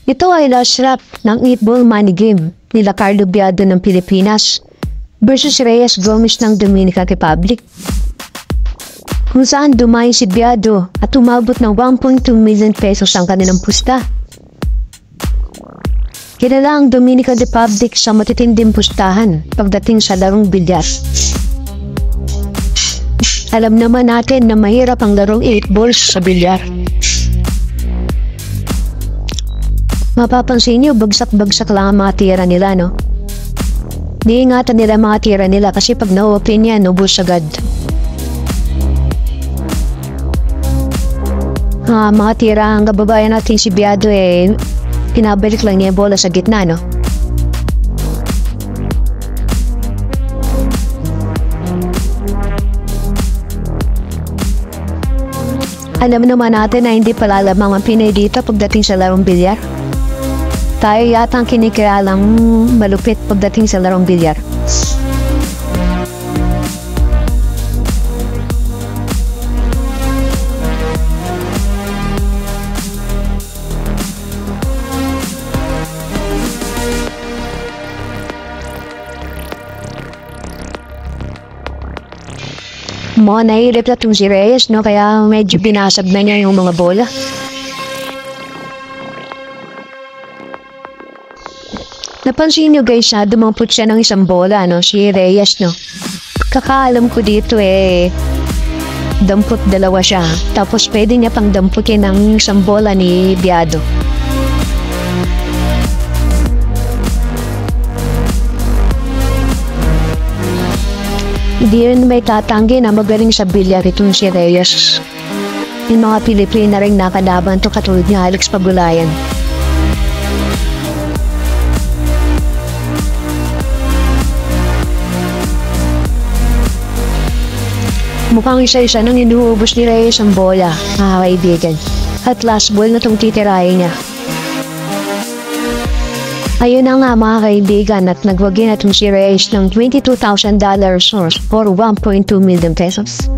Ito ay last lap ng 8-ball money game nila Carlo Biado ng Pilipinas versus Reyes Gomez ng Dominican Republic, kung saan dumayo si Biado at umabot ng 1.2 million pesos ang kanilang pusta. Kilala ang Dominican Republic sa matitinding pustahan pagdating sa larong bilyar. Alam naman natin na mahirap ang larong 8 balls sa bilyar. Mapapansin nyo, bagsak-bagsak lang ang mga tira nila, no? Diingatan nila mga tira nila kasi pag na-open yan, ubos agad. Mga tira, ang kababayan natin si Biado pinabalik lang niya yung bola sa gitna, no? Alam naman natin na hindi pala lamang ang Pinay dito pagdating sa larong bilyar. Tayo yata ang kinikilalang malupit pagdating sa larong bilyar. Nahirip na itong si Reyes, no? Kaya medyo binasag na niya yung mga bola. Napansin nyo guys, dumampot siya ng isang bola, no? Si Reyes, no? Kakaalam ko dito dampot dalawa siya. Tapos pwede niya pang damputin ng isang bola ni Biado. Hindi rin may tatanggi na magaling sa bilyar itong si Reyes. Yung mga Pilipina rin nakalaban to katulad ni Alex Pagulayan. Mukhang isa-isa nang inuubos ni Reyes ang bola, mga kaibigan. At last ball na itong titirahin niya. Ayun na nga mga kaibigan, at nagwagi na itong si Reyes ng $22,000 or 1.2 million pesos.